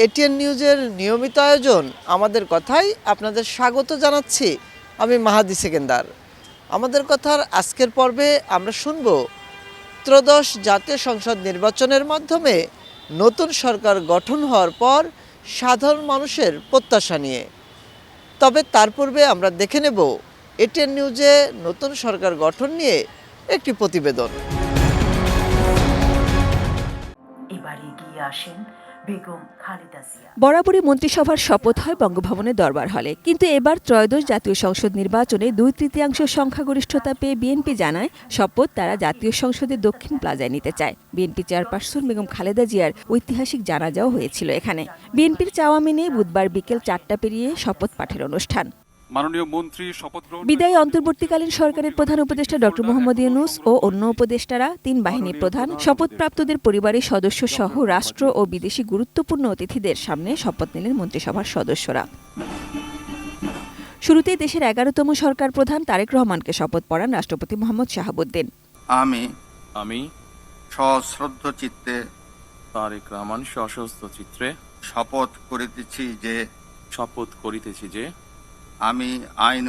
ATN নিউজের নিয়মিত আয়োজন আমাদের কথাই আপনাদের স্বাগত জানাচ্ছি। আমি মাহাদি সেকেন্দার। আমাদের কথার আজকের পর্বে আমরা শুনব ত্রয়োদশ জাতীয় সংসদ নির্বাচনের মাধ্যমে নতুন সরকার গঠন হওয়ার পর সাধারণ মানুষের প্রত্যাশা নিয়ে। তবে তার পূর্বে আমরা দেখে নেব এটিএন নিউজে নতুন সরকার গঠন নিয়ে একটি প্রতিবেদন। এবারে এগিয়ে আসেন বেগম খালেদা জিয়া। বরাবরই মন্ত্রিসভার শপথ হয় বঙ্গভবনের দরবার হলে, কিন্তু এবার ত্রয়োদশ জাতীয় সংসদ নির্বাচনে 2/3 সংখ্যাগরিষ্ঠতা পেয়ে বিএনপি জানায় শপথ তারা জাতীয় সংসদের দক্ষিণ প্লাজায় নিতে চায়। বিএনপি চেয়ারপারসন বেগম খালেদা জিয়ার ঐতিহাসিক জানাজাও হয়েছিল এখানে। বিএনপির চাওয়া মেনে বুধবার বিকেল 4টা পেরিয়ে শপথ পাঠের অনুষ্ঠান। মাননীয় মন্ত্রী শপথ গ্রহণ। বিদায়ী অন্তর্বর্তীকালীন সরকারের প্রধান উপদেষ্টা ডক্টর মোহাম্মদ ইউনূস ও অন্য উপদেষ্টারা, 3 বাহিনী প্রধান, শপথপ্রাপ্তদের পরিবারের সদস্য সহ রাষ্ট্র ও বিদেশি গুরুত্বপূর্ণ অতিথিদের সামনে শপথ নিলেন মন্ত্রিসভার সদস্যরা। শুরুতেই দেশের 11তম সরকার প্রধান তারেক রহমানকে শপথ পড়ান রাষ্ট্রপতি মোহাম্মদ শাহাবুদ্দিন। আমি সশ্রদ্ধ চিত্তে তারেক রহমান সশস্ত্র চিত্রে শপথ করিতেছি যে আমি আইন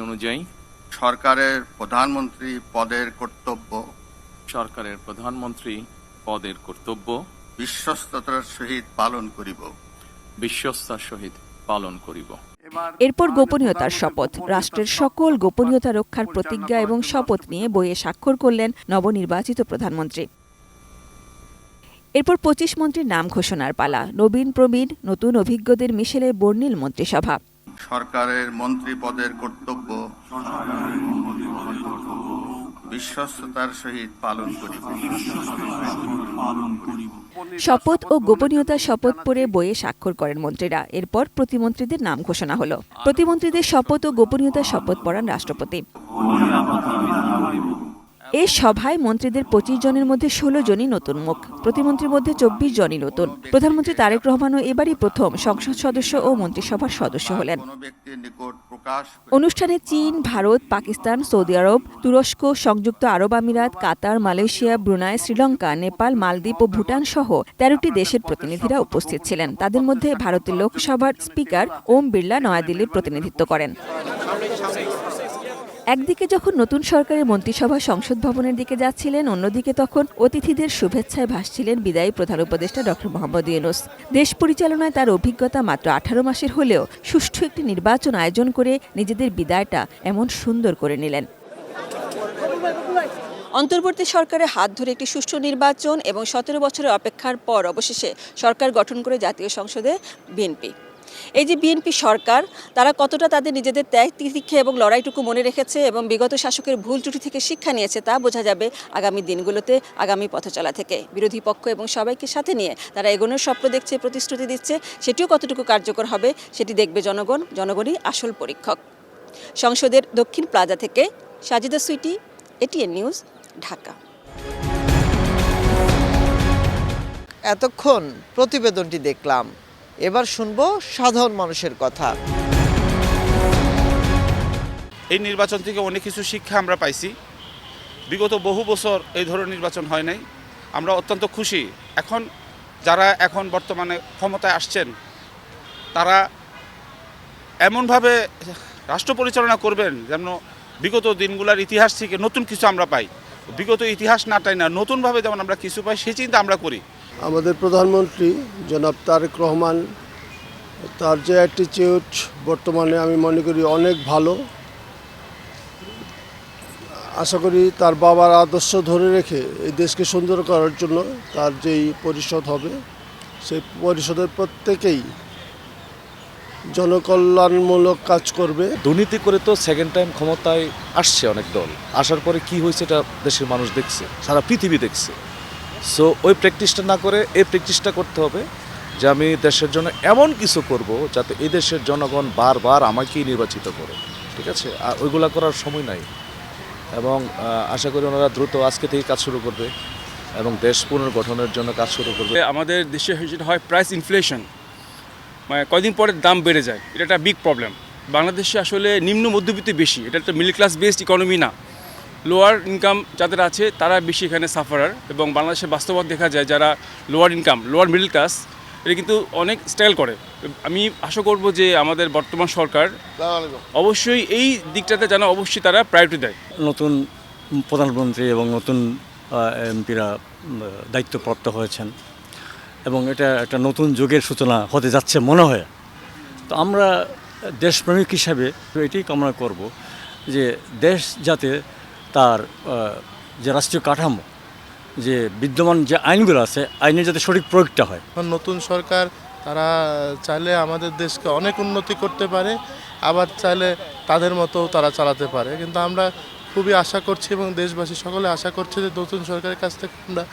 অনুযায়ী সরকারের প্রধানমন্ত্রী পদের কর্তব্য বিশ্বস্ততার সহিত পালন করিব। এরপর গোপনীয়তার শপথ। রাষ্ট্রের সকল গোপনীয়তা রক্ষার প্রতিজ্ঞা এবং শপথ নিয়ে বইয়ে স্বাক্ষর করলেন নবনির্বাচিত প্রধানমন্ত্রী। এরপর 25 মন্ত্রীর নাম ঘোষণার পালা। নবীন প্রবীণ নতুন অভিজ্ঞদের মিশেলে বর্ণিল মন্ত্রিসভা। সরকারের মন্ত্রী পদের কর্তব্য বিশ্বস্ততার সহিত পালন করিব। শপথ ও গোপনীয়তার শপথ পড়ে বইয়ে স্বাক্ষর করেন মন্ত্রীরা। এরপর প্রতিমন্ত্রীদের নাম ঘোষণা হলো। প্রতিমন্ত্রীদের শপথ ও গোপনীয়তার শপথ পড়ান রাষ্ট্রপতি। এই সভায় মন্ত্রীদের 25 জনের মধ্যে 16 জনই নতুন মুখ, প্রতিমন্ত্রীর মধ্যে 24 জনই নতুন। প্রধানমন্ত্রী তারেক রহমানও এবারই প্রথম সংসদ সদস্য ও মন্ত্রিসভার সদস্য হলেন। অনুষ্ঠানে চীন, ভারত, পাকিস্তান, সৌদি আরব, তুরস্ক, সংযুক্ত আরব আমিরাত, কাতার, মালয়েশিয়া, ব্রুনাই, শ্রীলঙ্কা, নেপাল, মালদ্বীপ ও ভুটান সহ 13টি দেশের প্রতিনিধিরা উপস্থিত ছিলেন। তাদের মধ্যে ভারতের লোকসভার স্পিকার ওম বিড়লা নয়াদিল্লির প্রতিনিধিত্ব করেন। একদিকে যখন নতুন সরকারের মন্ত্রিসভা সংসদ ভবনের দিকে যাচ্ছিলেন, অন্যদিকে তখন অতিথিদের শুভেচ্ছায় ভাসছিলেন বিদায়ী প্রধান উপদেষ্টা ডক্টর মোহাম্মদ ইউনূস। দেশ পরিচালনায় তার অভিজ্ঞতা মাত্র 18 মাসের হলেও সুষ্ঠু একটি নির্বাচন আয়োজন করে নিজেদের বিদায়টা এমন সুন্দর করে নিলেন। অন্তর্বর্তী সরকারের হাত ধরে একটি সুষ্ঠু নির্বাচন এবং 17 বছরের অপেক্ষার পর অবশেষে সরকার গঠন করে জাতীয় সংসদে বিএনপি। এই যে বিএনপি সরকার, তারা কতটা তাদের নিজেদের ত্যাগ তিতিক্ষা এবং লড়াইটুকু মনে রেখেছে এবং বিগত শাসকের ভুল ত্রুটি থেকে শিক্ষা নিয়েছে তা বোঝা যাবে আগামী দিনগুলোতে, আগামী পথচলা থেকে। বিরোধী পক্ষ এবং সবাইকে সাথে নিয়ে তারা এগোনোর স্বপ্ন দেখছে, প্রতিশ্রুতি দিচ্ছে, সেটিও কতটুকু কার্যকর হবে সেটি দেখবে জনগণ। জনগণই আসল পরীক্ষক। সংসদের দক্ষিণ প্লাজা থেকে সাজিদা সুইটি, এটিএন নিউজ, ঢাকা। এতক্ষণ প্রতিবেদনটি দেখলাম, এবার শুনবো সাধারণ মানুষের কথা। এই নির্বাচন থেকে অনেক কিছু শিক্ষা আমরা পাইছি। বিগত বহু বছর এই ধরনের নির্বাচন হয় নাই। আমরা অত্যন্ত খুশি। যারা এখন বর্তমানে ক্ষমতায় আসছেন, তারা এমনভাবে রাষ্ট্র পরিচালনা করবেন যেন বিগত দিনগুলোর ইতিহাস থেকে নতুন কিছু আমরা পাই। বিগত ইতিহাস না তাই না, নতুনভাবে যেমন আমরা কিছু পাই সেই চিন্তা আমরা করি। আমাদের প্রধানমন্ত্রী জনাব তারেক রহমান, তার যে অ্যাটিটিউড বর্তমানে আমি মনে করি অনেক ভালো। আশা করি তার বাবার আদর্শ ধরে রেখে এই দেশকে সুন্দর করার জন্য তার যেই পরিষদ হবে, সেই পরিষদের প্রত্যেকেই জনকল্যাণমূলক কাজ করবে। দুর্নীতি করে তো সেকেন্ড টাইম ক্ষমতায় আসছে অনেক দল, আসার পরে কি হয়েছে এটা দেশের মানুষ দেখছে, সারা পৃথিবী দেখছে। সো ওই প্র্যাকটিসটা না করে এই প্র্যাকটিসটা করতে হবে যে আমি দেশের জন্য এমন কিছু করব যাতে এই দেশের জনগণ বারবার আমাকেই নির্বাচিত করে। ঠিক আছে, আর ওইগুলা করার সময় নাই। এবং আশা করি ওনারা দ্রুত আজকে থেকে কাজ শুরু করবে এবং দেশ পুনর্গঠনের জন্য কাজ শুরু করবে। আমাদের দেশে যেটা হয় প্রাইস ইনফ্লেশন, মানে কয়দিন পরে দাম বেড়ে যায়, এটা একটা বিগ প্রবলেম। বাংলাদেশে আসলে নিম্ন মধ্যবিত্ত বেশি, এটা একটা মিডল ক্লাস বেসড ইকোনমি না। লোয়ার ইনকাম যাদের আছে তারা বেশি এখানে সাফারার, এবং বাংলাদেশের বাস্তবতা দেখা যায় যারা lower income, lower middle class, এটা কিন্তু অনেক স্ট্রাগল করে। আমি আশা করব যে আমাদের বর্তমান সরকার অবশ্যই এই দিকটাতে যেন অবশ্যই তারা প্রায়োরিটি দেয়। নতুন প্রধানমন্ত্রী এবং নতুন এমপিরা দায়িত্বপ্রাপ্ত হয়েছেন এবং এটা একটা নতুন যুগের সূচনা হতে যাচ্ছে মনে হয়। তো আমরা দেশপ্রেমিক হিসাবে এটাই কামনা করব যে দেশ যাতে তার যে রাষ্ট্রীয় কাঠামো, যে বিদ্যমান যে আইনগুলো আছে, আইনের যাতে সঠিক প্রয়োগটা হয়। নতুন সরকার তারা চাইলে আমাদের দেশকে অনেক উন্নতি করতে পারে, আবার চাইলে তাদের মতো তারা চালাতে পারে। কিন্তু আমরা খুবই আশা করছি এবং দেশবাসী সকলে আশা করছে যে নতুন সরকারের কাছ থেকে আমরা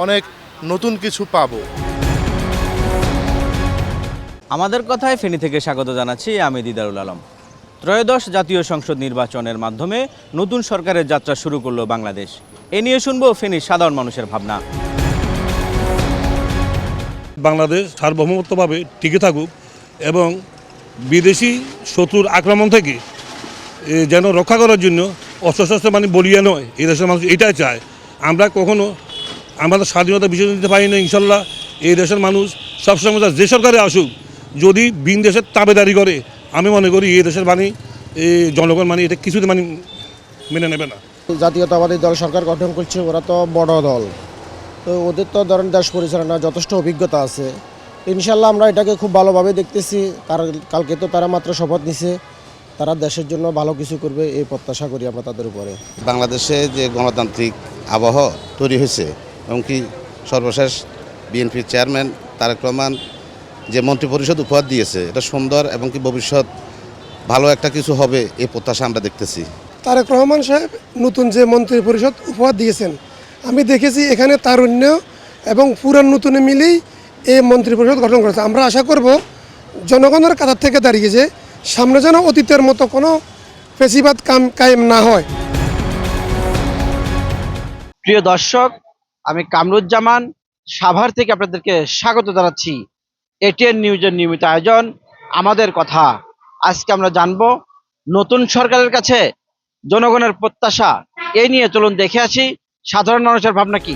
অনেক নতুন কিছু পাবো। আমাদের কথায় ফেনী থেকে স্বাগত জানাচ্ছি আমি দিদারুল আলম। ত্রয়োদশ জাতীয় সংসদ নির্বাচনের মাধ্যমে নতুন সরকারের যাত্রা শুরু করলো বাংলাদেশ। এ নিয়ে শুনবো ফেনীর সাধারণ মানুষের ভাবনা। বাংলাদেশ সার্বভৌমত্বভাবে টিকে থাকুক এবং বিদেশি শত্রুর আক্রমণ থেকে যেন রক্ষা করার জন্য অস্ত্র মানে বলিয়া নয়, এই দেশের মানুষ এটাই চায়। আমরা কখনো আমাদের স্বাধীনতা বিসর্জন দিতে পারি না। ইনশাল্লাহ এই দেশের মানুষ সবসময় যে সরকারে আসুক, যদি ভিন দেশের তাবেদারি করে, আমি মনে করি এই দেশের জনগণ এটা কিছুতে মেনে নেবে না। জাতীয়তাবাদী দল সরকার গঠন করছে, ওরা তো বড় দল, তো ওদের তো ধরেন দেশ পরিচালনা যথেষ্ট অভিজ্ঞতা আছে। ইনশাল্লাহ আমরা এটাকে খুব ভালোভাবে দেখতেছি। কালকে তো তারা মাত্র শপথ নিছে, তারা দেশের জন্য ভালো কিছু করবে এই প্রত্যাশা করি আমরা তাদের উপরে। বাংলাদেশে যে গণতান্ত্রিক আবহাওয়া তৈরি হয়েছে এবং কি সর্বশেষ বিএনপির চেয়ারম্যান তারেক রহমান যে মন্ত্রিপরিষদ উপহার দিয়েছে, এটা সুন্দর এবং কি ভবিষ্যৎ ভালো একটা কিছু হবে এই প্রত্যাশা আমরা দেখতেছি। তারেক রহমান সাহেব নতুন যে মন্ত্রিপরিষদ উপহার দিয়েছেন, আমি দেখেছি এখানে তারুণ্য এবং পুরান নতুনে মিলেই এই মন্ত্রিপরিষদ গঠন করেছে। আমরা আশা করব জনগণের কাতার থেকে দাঁড়িয়ে যে সামনে যেন অতীতের মতো কোনো ফেসিবাদ কায়েম না হয়। প্রিয় দর্শক, আমি কামরুজ্জামান সাভার থেকে আপনাদেরকে স্বাগত জানাচ্ছি এটিএন নিউজের নিয়মিত আয়োজন আমাদের কথা। আজকে আমরা জানবো নতুন সরকারের কাছে জনগণের প্রত্যাশা। এই নিয়ে চলুন দেখে আসি সাধারণ মানুষের ভাবনা কি।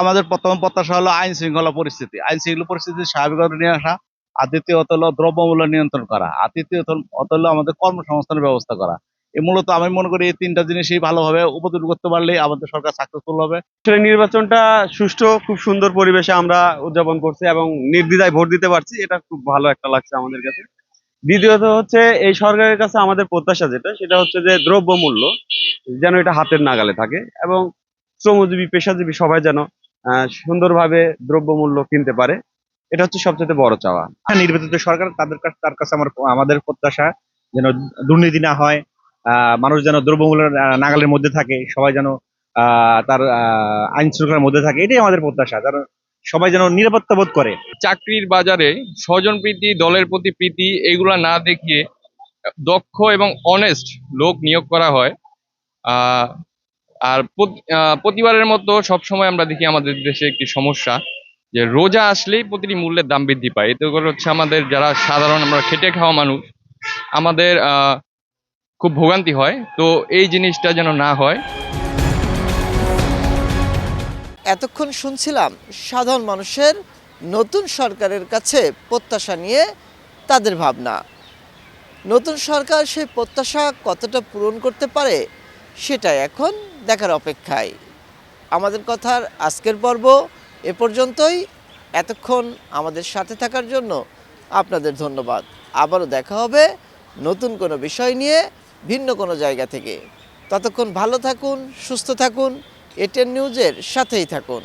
আমাদের প্রথম প্রত্যাশা হলো আইন শৃঙ্খলা পরিস্থিতি স্বাভাবিকভাবে নিয়ে আসা, আর দ্বিতীয়ত হলো দ্রব্যমূল্য নিয়ন্ত্রণ করা, আর তৃতীয়ত হলো আমাদের কর্মসংস্থানের ব্যবস্থা করা। এই মূলত আমি মনে করি এই তিনটা জিনিসই ভালোভাবে উপযোগ করতে পারলেই আমাদের সরকার সাকসেসফুল হবে। নির্বাচনটা সুষ্ঠু, খুব সুন্দর পরিবেশে আমরা উদযাপন করছি এবং নির্দ্বিধায় ভোট দিতে পারছি, এটা খুব ভালো একটা লাগছে আমাদের কাছে। দ্বিতীয়ত হচ্ছে এই সরকারের কাছে আমাদের প্রত্যাশা সেটা হচ্ছে যে দ্রব্যমূল্য যেন এটা হাতের নাগালে থাকে এবং শ্রমজীবী পেশাজীবী সবাই যেন সুন্দরভাবে দ্রব্যমূল্য কিনতে পারে, এটা হচ্ছে সবচেয়ে বড় চাওয়া। নির্বাচিত সরকার তার কাছে আমাদের প্রত্যাশা যেন দুর্নীতি না হয়, মানুষ যেন দ্রব্যমূল্যের নাগালের মধ্যে থাকে, সবাই যেন তার আইন শৃঙ্খলার মধ্যে থাকে, এটাই আমাদের প্রত্যাশা। কারণ সবাই যেন নিরাপত্তা বোধ করে। চাকরির বাজারে স্বজন প্রীতি, দলের প্রতি প্রীতি এগুলা না দেখিয়ে দক্ষ এবং অনেস্ট লোক নিয়োগ করা হয়। আর প্রতিবারের মতো সবসময় আমরা দেখি আমাদের দেশে একটি সমস্যা যে রোজা আসলেই প্রতিটি মূল্যের দাম বৃদ্ধি পায়। এতে করে হচ্ছে আমাদের যারা সাধারণ আমরা খেটে খাওয়া মানুষ, আমাদের খুব ভোগান্তি হয়। তো এই জিনিসটা যেন না হয়। এতক্ষণ শুনছিলাম সাধারণ মানুষের নতুন সরকারের কাছে প্রত্যাশা নিয়ে তাদের ভাবনা। নতুন সরকার সেই প্রত্যাশা কতটা পূরণ করতে পারে সেটাই এখন দেখার অপেক্ষায়। আমাদের কথার আজকের পর্ব এ পর্যন্তই। এতক্ষণ আমাদের সাথে থাকার জন্য আপনাদের ধন্যবাদ। আবারও দেখা হবে নতুন কোনো বিষয় নিয়ে, ভিন্ন কোনো জায়গা থেকে। ততক্ষণ ভালো থাকুন, সুস্থ থাকুন, এটিএন নিউজের সাথেই থাকুন।